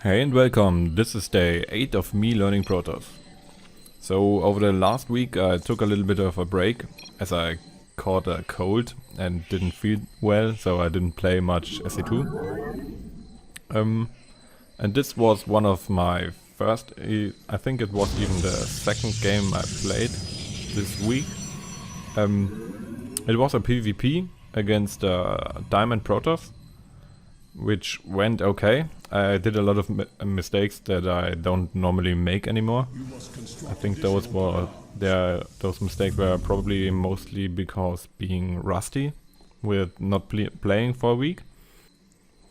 Hey and welcome, this is day 8 of me learning Protoss. So over the last week I took a little bit of a break as I caught a cold and didn't feel well, so I didn't play much SE2. And this was one of my first, I think it was even the second game I played this week. It was a PvP against Diamond Protoss, which went okay. I did a lot of mistakes that I don't normally make anymore. I think those mistakes were probably mostly because being rusty with not playing for a week.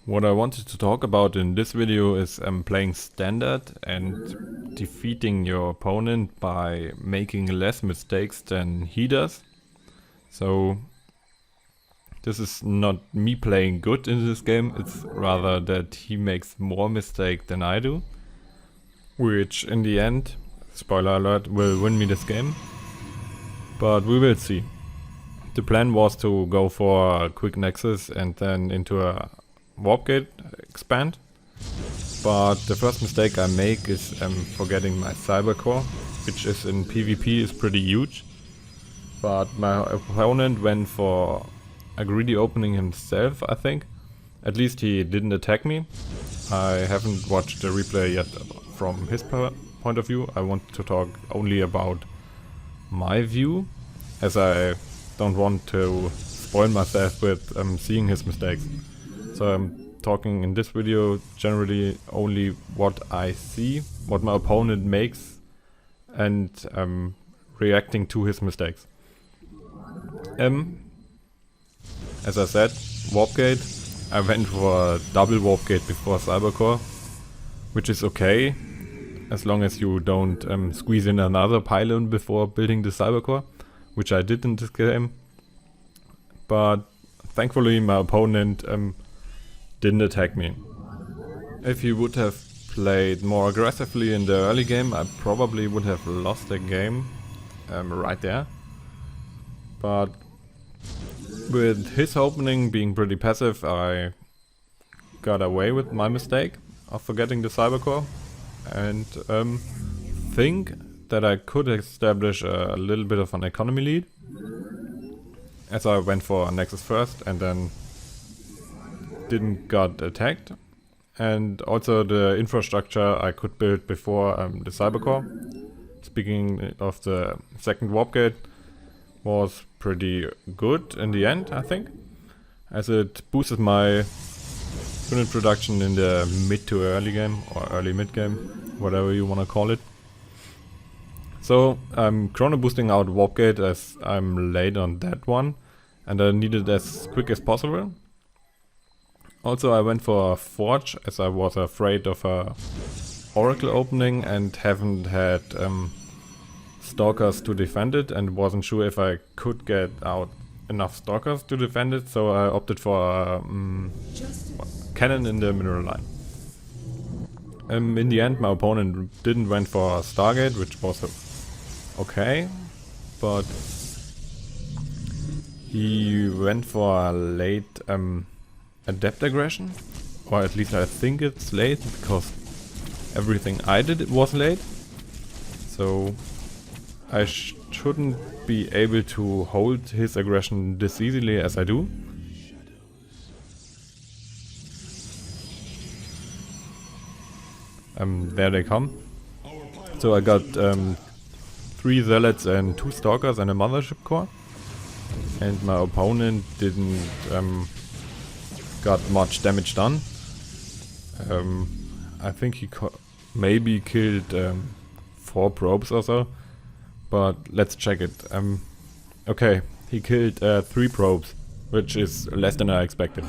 What I wanted to talk about in this video is playing standard and defeating your opponent by making less mistakes than he does. So this is not me playing good in this game, it's rather that he makes more mistakes than I do, which in the end, spoiler alert, will win me this game. But we will see. The plan was to go for a quick nexus and then into a warp gate expand. But the first mistake I make is forgetting my cyber core, which is in PvP is pretty huge. But my opponent went for a greedy opening himself, I think. At least he didn't attack me. I haven't watched the replay yet from his point of view. I want to talk only about my view, as I don't want to spoil myself with seeing his mistakes. So I'm talking in this video generally only what I see, what my opponent makes, and reacting to his mistakes. As I said, warp gate. I went for a double warp gate before cybercore, which is okay, as long as you don't squeeze in another pylon before building the cybercore, which I did in this game. But thankfully my opponent didn't attack me. If he would have played more aggressively in the early game, I probably would have lost the game right there. But with his opening being pretty passive, I got away with my mistake of forgetting the cybercore, and think that I could establish a little bit of an economy lead, as I went for Nexus first and then didn't got attacked, and also the infrastructure I could build before the cybercore. Speaking of the second warp gate, was pretty good in the end, I think, as it boosted my unit production in the mid to early game, or early mid game, whatever you wanna call it. So I'm chrono boosting out warp gate as I'm late on that one, and I need it as quick as possible. Also I went for a forge as I was afraid of a oracle opening and haven't had stalkers to defend it, and wasn't sure if I could get out enough stalkers to defend it, so I opted for a cannon in the mineral line. In the end my opponent didn't went for a Stargate, which was okay, but he went for a late adept aggression, or at least I think it's late, because everything I did it was late. So I shouldn't be able to hold his aggression this easily as I do. There they come. So I got 3 zealots and 2 stalkers and a mothership core, and my opponent didn't got much damage done. I think he maybe killed 4 probes or so. But let's check it. Okay, he killed 3 probes, which is less than I expected.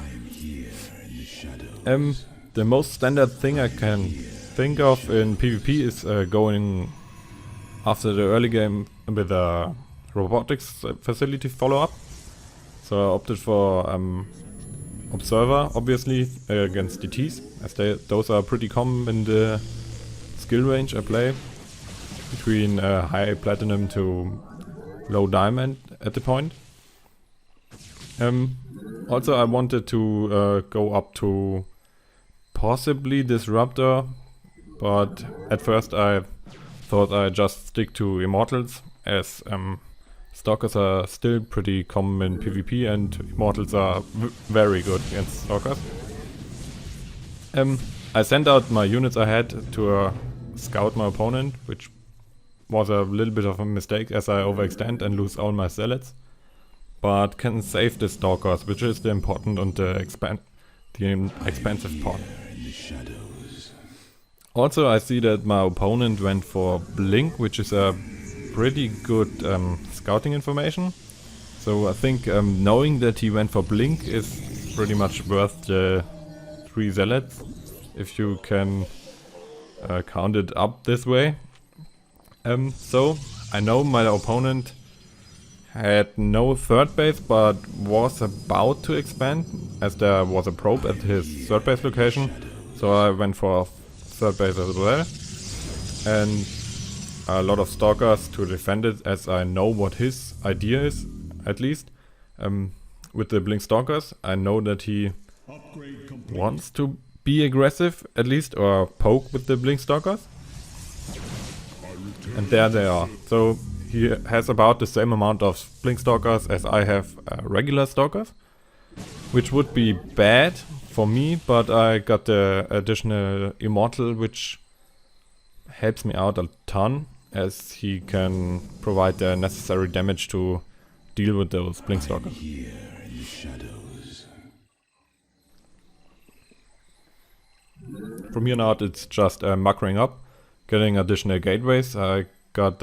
The most standard thing I can think of in PvP is going after the early game with a robotics facility follow-up. So I opted for Observer, obviously, against DTs, as those are pretty common in the skill range I play, between high platinum to low diamond at the point. Also I wanted to go up to possibly Disruptor, but at first I thought I'd just stick to Immortals, as Stalkers are still pretty common in PvP and Immortals are very good against Stalkers. I sent out my units I had to scout my opponent, which was a little bit of a mistake as I overextend and lose all my zealots. But can save the Stalkers, which is the important and the expensive part. Also, I see that my opponent went for Blink, which is a pretty good scouting information. So I think knowing that he went for Blink is pretty much worth the 3 zealots, if you can count it up this way. So I know my opponent had no third base, but was about to expand, as there was a probe at his third base location. So I went for third base as well, and a lot of Stalkers to defend it, as I know what his idea is, at least. With the Blink-Stalkers, I know that he wants to be aggressive, at least, or poke with the Blink-Stalkers. And there they are. So he has about the same amount of Blink-Stalkers as I have regular Stalkers, which would be bad for me, but I got the additional Immortal, which helps me out a ton, as he can provide the necessary damage to deal with those Blink-Stalkers. From here on out it's just muckering up, getting additional gateways. I got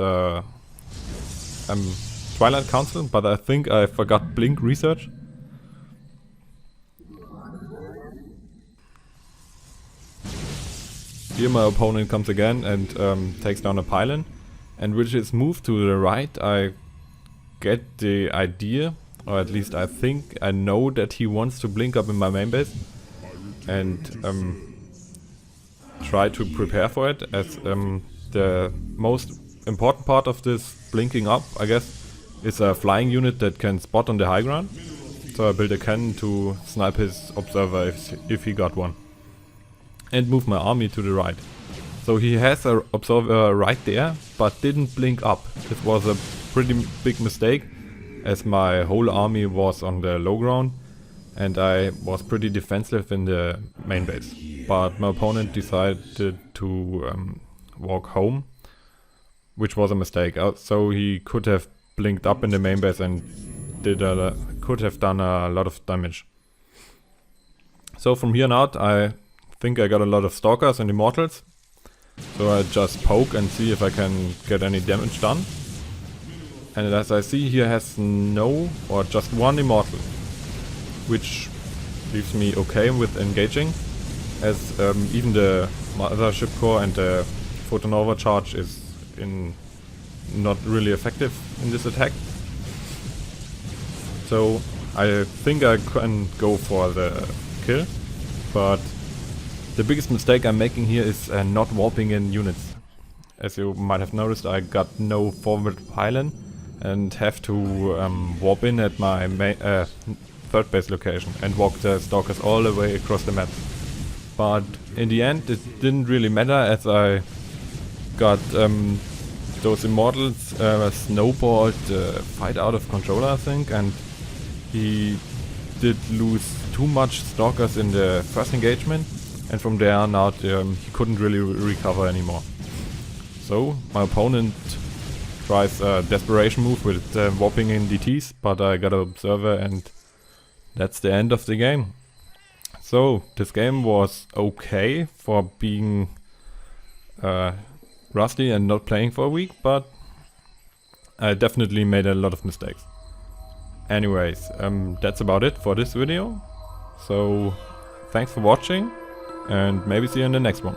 Twilight Council, but I think I forgot Blink Research. Here my opponent comes again and takes down a pylon, and with his move to the right I get the idea, or at least I think I know that he wants to blink up in my main base, and try to prepare for it, as the most important part of this blinking up, I guess, is a flying unit that can spot on the high ground. So I built a cannon to snipe his observer if he got one, and move my army to the right. So he has an observer right there, but didn't blink up. This was a pretty big mistake, as my whole army was on the low ground and I was pretty defensive in the main base. But my opponent decided to walk home, which was a mistake. So he could have blinked up in the main base and could have done a lot of damage. So from here on out I think I got a lot of Stalkers and Immortals. So I just poke and see if I can get any damage done. And as I see, here has no, or just one Immortal, which leaves me okay with engaging, as even the Mothership Core and the Photonova charge is not really effective in this attack. So I think I can go for the kill, but the biggest mistake I'm making here is not warping in units. As you might have noticed, I got no forward pylon and have to warp in at my third base location and walk the Stalkers all the way across the map. But in the end it didn't really matter, as I got those Immortals snowballed the fight out of control, I think, and he did lose too much Stalkers in the first engagement, and from there on out he couldn't really recover anymore. So my opponent tries a desperation move with warping in DTs, but I got an observer and that's the end of the game. So this game was okay for being rusty and not playing for a week, but I definitely made a lot of mistakes. Anyways, that's about it for this video. So thanks for watching, and maybe see you in the next one.